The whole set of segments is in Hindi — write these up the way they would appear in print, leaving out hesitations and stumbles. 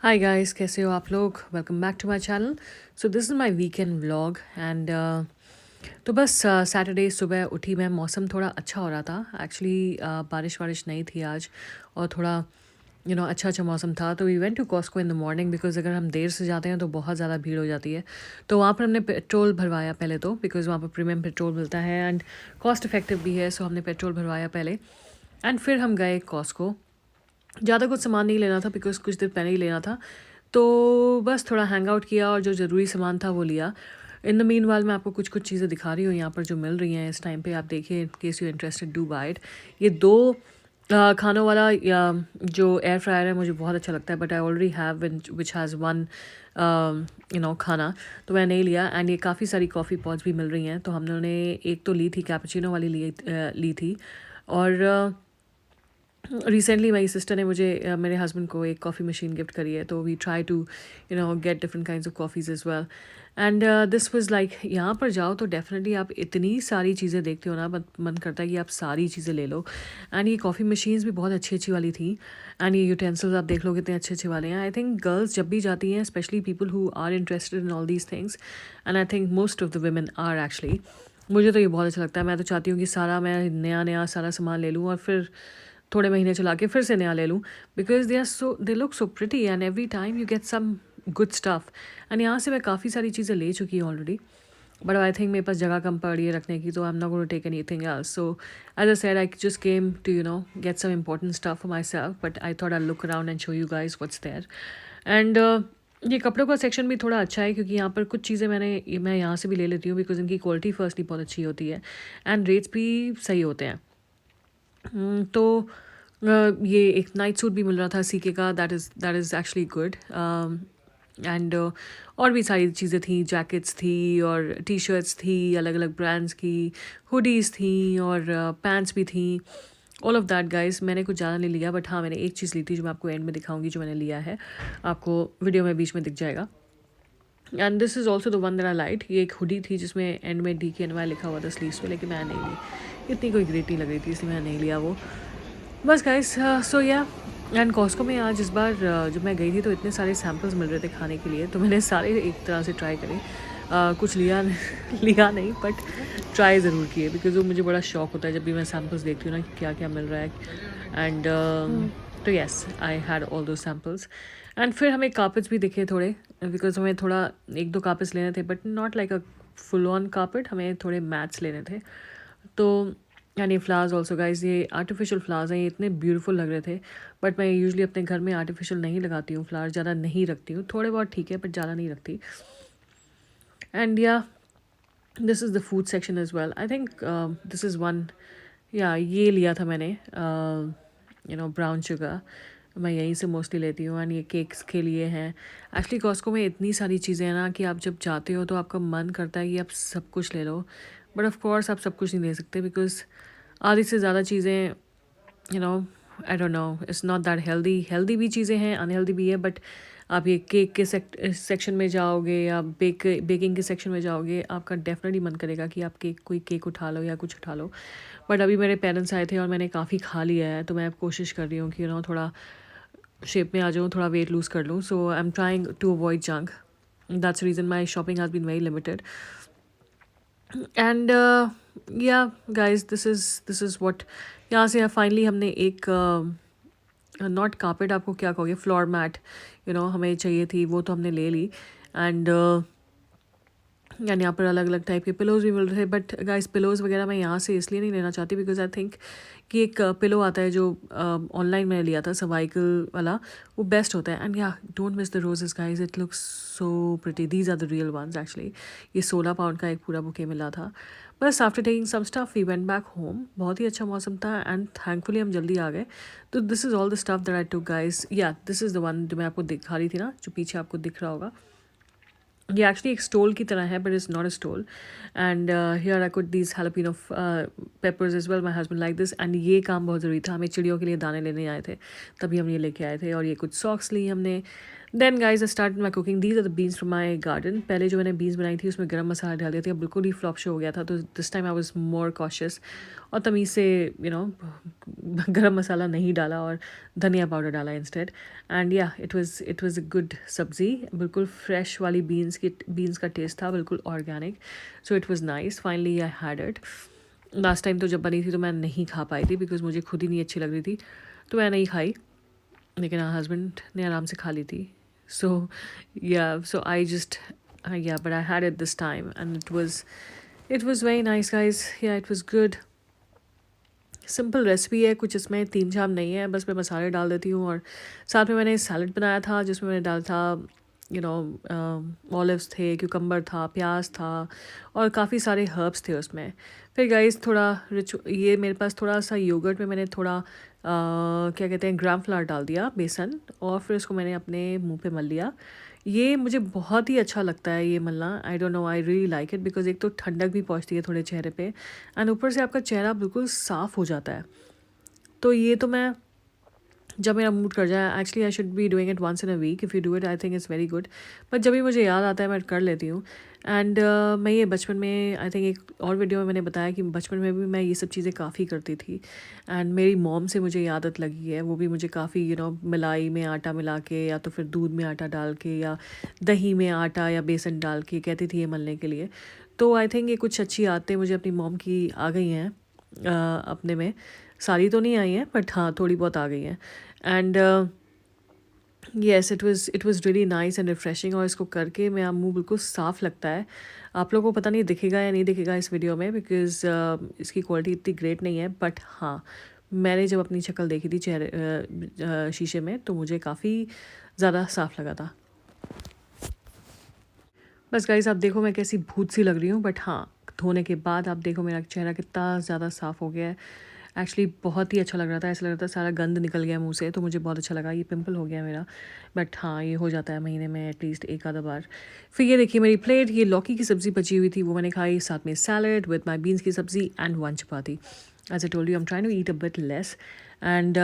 हाय गाइस, कैसे हो आप लोग? Welcome back to my channel. So this is my weekend vlog and तो बस सैटरडे सुबह उठी मैं। मौसम थोड़ा अच्छा हो रहा था एक्चुअली। बारिश वारिश नहीं थी आज और थोड़ा अच्छा अच्छा मौसम था। तो we went to Costco in the morning because अगर हम देर से जाते हैं तो बहुत ज़्यादा भीड़ हो जाती है। तो वहाँ पर हमने पेट्रोल भरवाया पहले तो, बिकॉज वहाँ पर प्रीमियम पेट्रोल मिलता है एंड कॉस्ट इफेक्टिव भी है। सो हमने पेट्रोल भरवाया पहले एंड फिर हम गए कॉस्को। ज़्यादा कुछ सामान नहीं लेना था बिकॉज़ कुछ दिन पहले ही लेना था। तो बस थोड़ा हैंग आउट किया और जो ज़रूरी सामान था वो लिया। इन द मीनवाइल मैं आपको कुछ-कुछ चीज़ें दिखा रही हूँ यहाँ पर जो मिल रही हैं इस टाइम पे। आप देखिए, in case you interested do buy it. ये 2 खानों वाला या जो एयर फ्रायर है मुझे बहुत अच्छा लगता है, but I already have which has 1 खाना, तो मैं नहीं लिया। एंड ये काफ़ी सारी कॉफ़ी पॉट्स भी मिल रही हैं। तो हमने एक तो ली थी, कैपुचिनो वाली ली थी। और रिसेंटली मेरी सिस्टर ने मुझे मेरे हस्बैंड को एक कॉफ़ी मशीन गिफ्ट करी है। तो we try to get different kinds of coffees as well. And this was like, यहाँ पर जाओ तो डेफिनेटली आप इतनी सारी चीज़ें देखते हो ना, मन करता है कि आप सारी चीज़ें ले लो। एंड ये कॉफ़ी मशीन्स भी बहुत अच्छी अच्छी वाली थी। एंड ये यूटेंसिल्स आप देख लो कितने अच्छे अच्छे वाले हैं। आई थिंक गर्ल्स जब भी जाती हैं, specially people who are interested in all these things, and I think most of the women are actually. मुझे तो ये बहुत अच्छा लगता है। मैं तो चाहती हूँ कि सारा मैं नया नया सारा सामान ले लूँ और फिर थोड़े महीने चला के फिर से नया ले लूँ, because they look so pretty and every time you get some good stuff. And यहाँ से मैं काफ़ी सारी चीज़ें ले चुकी हूँ ऑलरेडी, बट आई थिंक मेरे पास जगह कम पड़ रही है रखने की, तो I am not going to take anything else. So as I said, I just came to get some important stuff for myself, but I thought I'll look around and show you guys what's there. And ये कपड़ों का सेक्शन भी थोड़ा अच्छा है क्योंकि यहाँ पर कुछ चीज़ें मैं यहाँ से भी ले लेती हूँ बिकॉज इनकी क्वालिटी फर्स्टली बहुत अच्छी होती है एंड रेट्स भी सही होते हैं। तो ये एक नाइट सूट भी मिल रहा था सीके का, that is actually good. And और भी सारी चीज़ें थी, जैकेट्स थी और टी शर्ट्स थी अलग अलग ब्रांड्स की, हुडीज़ थी और पैंट्स भी थी। ऑल ऑफ दैट गाइस, मैंने कुछ ज़्यादा नहीं लिया, बट हाँ मैंने एक चीज़ ली थी जो मैं आपको एंड में दिखाऊंगी जो मैंने लिया है। आपको वीडियो में बीच में दिख जाएगा। And this is also the one that I like. ये एक हुडी थी जिसमें एंड में DKNY लिखा हुआ था स्लीव्स पे, लेकिन मैं नहीं ली, इतनी कोई ग्रेट नहीं लग रही थी इसलिए मैंने नहीं लिया वो। बस गाइस, सो या एंड कॉस्को में आज इस बार जब मैं गई थी तो इतने सारे सैम्पल्स मिल रहे थे खाने के लिए, तो मैंने सारे एक तरह से ट्राई करे। कुछ लिया लिया नहीं, बट ट्राई ज़रूर किए बिकॉज वो मुझे बड़ा शौक होता है जब भी मैं सैम्पल्स देखती हूँ ना कि क्या क्या मिल रहा है। एंड तो येस, आई हैड ऑल दो सैम्पल्स। एंड फिर हमें कार्पेट्स भी दिखे थोड़े, बिकॉज हमें थोड़ा एक दो कार्पेट्स लेने थे, but not like a full on carpet, हमें थोड़े मैट्स लेने थे। तो एंड ये फ्लावर्स ऑल्सो गाइज, ये आर्टिफिशियल फ्लावर्स हैं, ये इतने ब्यूटीफुल लग रहे थे। बट मैं यूजुअली अपने घर में आर्टिफिशियल नहीं लगाती हूँ, फ्लावर ज़्यादा नहीं रखती हूँ, थोड़े बहुत ठीक है बट ज़्यादा नहीं रखती। And yeah this is the food section as well. I think this is one, या ये लिया था मैंने, ब्राउन शुगर। मैं यहीं से मोस्टली लेती हूँ। एंड ये केक्स के लिए हैं। एक्चुअली कॉस्को में इतनी सारी चीज़ें हैं ना कि आप जब जाते हो तो आपका मन करता है कि आप सब कुछ ले लो, बट ऑफ कोर्स आप सब कुछ नहीं ले सकते बिकॉज आधी से ज़्यादा चीज़ें, you know I don't no, it's not that healthy. Healthy भी चीज़ें हैं, अनहेल्दी भी है, बट आप ये केक के सेक्शन में जाओगे या बेकिंग के सेक्शन में जाओगे, आपका डेफिनेटली मन करेगा कि आप कोई केक उठा लो या कुछ उठा लो। बट अभी मेरे पेरेंट्स आए थे और मैंने काफ़ी खा लिया है, तो मैं अब कोशिश कर रही हूँ कि थोड़ा शेप में आ जाऊँ, थोड़ा वेट लूज़ कर लूँ। So I am trying to avoid junk, that's reason my shopping has been very limited. And yeah guys, this is what, यहाँ से फाइनली हमने एक नॉट कार्पेट, आपको क्या कहोगे, फ्लोर मैट हमें चाहिए थी, वो तो हमने ले ली। एंड यहाँ पर अलग अलग टाइप के पिलोज़ भी मिल रहे थे, बट गाइस पिलोज़ वगैरह मैं यहाँ से इसलिए नहीं लेना चाहती बिकॉज आई थिंक कि एक पिलो आता है जो ऑनलाइन मैंने लिया था, सर्वाइकल वाला, वो बेस्ट होता है। And yeah don't miss the roses guys, it looks so pretty, these are the real ones actually. ये 16 पाउंड का एक पूरा बुके मिला था। बस after taking some stuff we went back home. बहुत ही अच्छा मौसम था एंड थैंकफुली हम जल्दी आ गए। तो this is all the stuff that I took guys. या दिस इज़ द वन जो मैं आपको दिखा रही थी ना, जो पीछे आपको दिख रहा होगा। ये एक्चुअली एक स्टोल की तरह है, but it's not a stole. And here I could these jalapeno peppers as well, my husband like this. And ये काम बहुत ज़रूरी था, हमें चिड़ियों के लिए दाने लेने आए थे, तभी हम ये लेके आए थे। और ये कुछ सॉक्स ली हमने। Then guys I start my cooking, these are the beans from my garden. पहले जो मैंने बीन्स बनाई थी उसमें गरम मसाला डाल दिया था, बिल्कुल ही फ्लॉप शो हो गया था, तो this time I was more cautious और तमीज़ से गरम मसाला नहीं डाला और धनिया पाउडर डाला इंस्टेड। एंड या इट वाज अ गुड सब्ज़ी, बिल्कुल फ्रेश वाली बीन्स का टेस्ट था, बिल्कुल organic, so it was nice. Finally I had it. Last time तो जब बनी थी तो मैं नहीं खा पाई थी बिकॉज मुझे खुद ही नहीं अच्छी लग रही थी, तो मैं नहीं खाई, लेकिन हस्बैंड ने आराम से खा ली थी। सो so I just yeah, but I had it this time and it was very nice guys. Yeah, it was good. Simple recipe है, कुछ इसमें तीन झाम नहीं है, बस मैं मसाले डाल देती हूँ और साथ में मैंने सैलड बनाया था जिसमें मैंने डाला था ऑलिव्स थे, क्यूकम्बर था, प्याज था और काफ़ी सारे हर्ब्स थे उसमें। फिर गाइस थोड़ा रिच, ये मेरे पास थोड़ा सा योगर्ट में मैंने थोड़ा क्या कहते हैं ग्राम फ्लावर डाल दिया, बेसन, और फिर इसको मैंने अपने मुंह पे मल लिया। ये मुझे बहुत ही अच्छा लगता है ये मलना, I don't know, I really like it because एक तो ठंडक भी पहुंचती है थोड़े चेहरे पे एंड ऊपर से आपका चेहरा बिल्कुल साफ़ हो जाता है। तो ये तो मैं जब मेरा मूड कर जाए, actually I should be doing it once in a week, if you do it I think it's very good, but जब भी मुझे याद आता है मैं कर लेती हूँ। एंड मैं ये बचपन में आई थिंक एक और वीडियो में मैंने बताया कि बचपन में भी मैं ये सब चीज़ें काफ़ी करती थी एंड मेरी मॉम से मुझे ये आदत लगी है, वो भी मुझे काफ़ी मलाई में आटा मिला के या तो फिर दूध में आटा डाल के या दही में आटा या बेसन डाल के कहती थी ये मलने के लिए। तो आई थिंक ये कुछ अच्छी आदतें मुझे अपनी मॉम की आ गई हैं अपने में, सारी तो नहीं आई हैं बट हाँ थोड़ी बहुत आ गई हैं। And yes, it was really nice and refreshing, और इसको करके मेरा मुंह बिल्कुल साफ़ लगता है। आप लोगों को पता नहीं दिखेगा या नहीं दिखेगा इस वीडियो में बिकॉज इसकी क्वालिटी इतनी ग्रेट नहीं है, बट हाँ मैंने जब अपनी शक्ल देखी थी शीशे में तो मुझे काफ़ी ज़्यादा साफ़ लगा था। बस गाइस आप देखो मैं कैसी भूत सी लग रही हूँ, बट हाँ धोने के बाद आप देखो मेरा चेहरा कितना ज़्यादा साफ़ हो गया है। एक्चुअली बहुत ही अच्छा लग रहा था, ऐसा लग रहा था सारा गंद निकल गया मुंह से, तो मुझे बहुत अच्छा लगा। ये पिंपल हो गया मेरा, बट हाँ ये हो जाता है महीने में एटलीस्ट एक आधा बार। फिर ये देखिए मेरी प्लेट, ये लौकी की सब्ज़ी बची हुई थी वो मैंने खाई, साथ में सैलड विद माई बीन्स की सब्ज़ी and one chapati. As I told you I am trying to eat a bit less and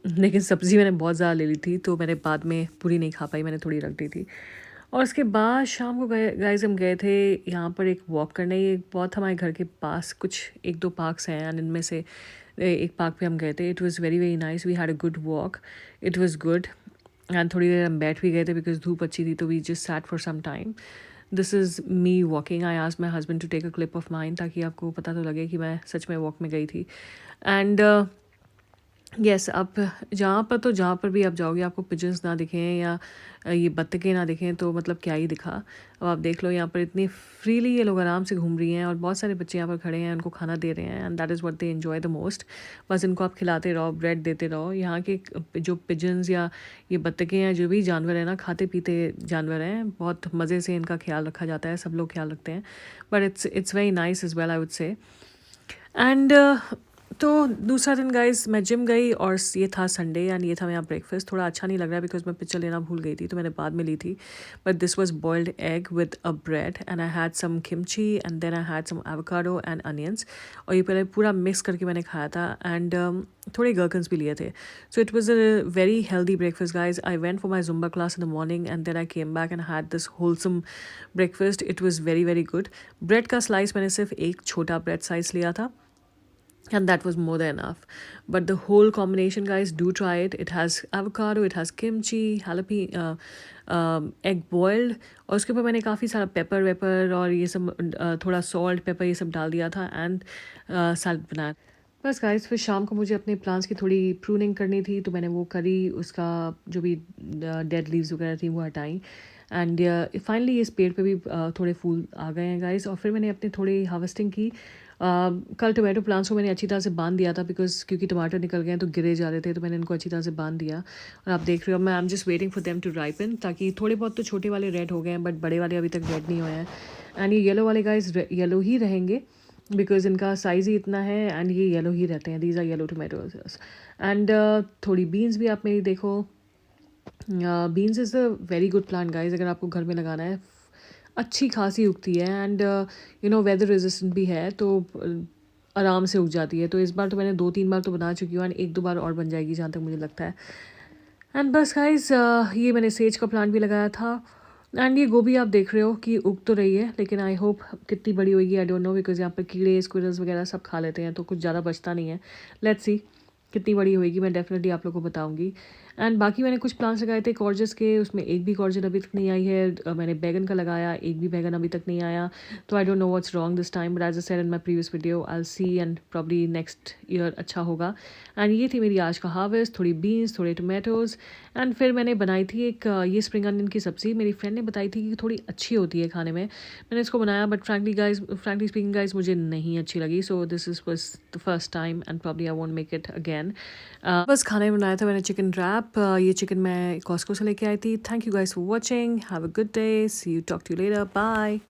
लेकिन सब्ज़ी मैंने बहुत ज़्यादा ले ली थी तो मैंने बाद में पूरी नहीं खा पाई, मैंने थोड़ी रख दी थी। और उसके बाद शाम को गए गाइस, हम गए थे यहाँ पर एक वॉक करने, ये बहुत हमारे घर के पास कुछ एक दो पार्क्स हैं एंड इनमें से एक पार्क पे हम गए थे। It was very very nice, we had a good walk, it was good and थोड़ी देर हम बैठ भी गए थे बिकॉज धूप अच्छी थी, तो we just sat for some time. This is me walking, I asked my husband to take a clip of mine ताकि आपको पता तो लगे कि मैं सच में वॉक में गई थी। एंड यस, आप जहाँ पर भी आप जाओगे आपको पिजन्स ना दिखें या ये बत्तखें ना दिखें तो मतलब क्या ही दिखा। अब आप देख लो यहाँ पर इतनी फ्रीली ये लोग आराम से घूम रही हैं और बहुत सारे बच्चे यहाँ पर खड़े हैं, उनको खाना दे रहे हैं and that is what they enjoy the most. बस इनको आप खिलाते रहो, ब्रेड देते रहो। यहाँ के जो पिजन्स या ये बत्तखें हैं, जो भी जानवर हैं ना, खाते पीते जानवर हैं, बहुत मज़े से इनका ख्याल रखा जाता है, सब लोग ख्याल रखते हैं, but it's very nice is well I would say. And तो दूसरा दिन गाइस मैं जिम गई और ये था संडे एंड ये था मेरा ब्रेकफास्ट। थोड़ा अच्छा नहीं लग रहा बिकॉज मैं पिक्चर लेना भूल गई थी तो मैंने बाद में ली थी, but this was boiled egg with a bread and I had some kimchi and then I had some avocado and onions, और ये पहले पूरा मिक्स करके मैंने खाया था एंड थोड़े गर्कन्स भी लिए थे। So it was a very healthy breakfast guys. I went for my Zumba class in the morning and then I came back and had this wholesome breakfast. It was very very good. Bread का स्लाइस मैंने सिर्फ एक छोटा ब्रेड साइज लिया था and that was more than enough, but the whole combination guys, do try it. It has avocado, it has kimchi, jalapeno, egg boiled, और उसके ऊपर मैंने काफ़ी सारा पेपर वेपर और ये सब थोड़ा सॉल्ट पेपर ये सब डाल दिया था एंड सैलड बनाया। बस गाइस फिर शाम को मुझे अपने प्लांट्स की थोड़ी प्रूनिंग करनी थी तो मैंने वो करी, उसका जो भी डेड लीव्स वगैरह थी वो हटाई एंड फाइनली इस पेड़ पे भी थोड़े फूल आ गए हैं गाइस। और फिर मैंने अपनी थोड़ी हार्वेस्टिंग की। कल टोमेटो प्लांट्स को मैंने अच्छी तरह से बांध दिया था बिकॉज क्योंकि टमाटर निकल गए हैं तो गिरे जा रहे थे, तो मैंने इनको अच्छी तरह से बांध दिया और आप देख रहे हो मैं I am just waiting for them to ripen, ताकि थोड़े बहुत तो छोटे वाले रेड हो गए हैं बट बड़े वाले अभी तक रेड नहीं हुए हैं। एंड ये येलो वाले गाइस येलो ही रहेंगे बिकॉज इनका साइज़ ही इतना है एंड ये येलो ही रहते हैं। These are yellow tomatoes and थोड़ी बीन्स भी आप मेरी देखो। Beans is a very good plant guys, अगर आपको घर में लगाना है अच्छी खासी उगती है एंड वेदर रेजिस्टेंट भी है तो आराम से उग जाती है। तो इस बार तो मैंने 2-3 बार तो बना चुकी हूँ एंड 1-2 बार और बन जाएगी जहाँ तक मुझे लगता है। एंड बस गाइस ये मैंने सेज का प्लांट भी लगाया था। एंड ये गोभी आप देख रहे हो कि उग तो रही है, लेकिन आई होप कितनी बड़ी होगी आई डोंट नो, बिकॉज यहाँ पे कीड़े स्क्विरल्स वगैरह सब खा लेते हैं, तो कुछ ज़्यादा बचता नहीं है। लेट्स सी कितनी बड़ी होएगी, मैं डेफिनेटली आप लोगों को बताऊंगी। एंड बाकी मैंने कुछ प्लांट्स लगाए थे कॉर्जेस के, उसमें एक भी कॉर्जेट अभी तक नहीं आई है। मैंने बैगन का लगाया, एक भी बैगन अभी तक नहीं आया। तो I don't know what's wrong this time, but as I said in my previous video I will see and probably next year अच्छा होगा। एंड ये थी मेरी आज का हार्वेस्ट, थोड़ी बीन्स, थोड़े टोमेटोज़। एंड फिर मैंने बनाई थी एक ये स्प्रिंग अनियन की सब्ज़ी, मेरी फ्रेंड ने बताई थी कि थोड़ी अच्छी होती है खाने में। मैंने इसको बनाया, बट फ्रैंकली स्पीकिंग गाइज मुझे नहीं अच्छी लगी। So this is was the first time and probably I won't make it again. बस खाने में बनाया था मैंने चिकन रैप। ये चिकन मैं कॉस्को से लेके आई थी। Thank you guys for watching, have a good day, see you, talk to you later, bye.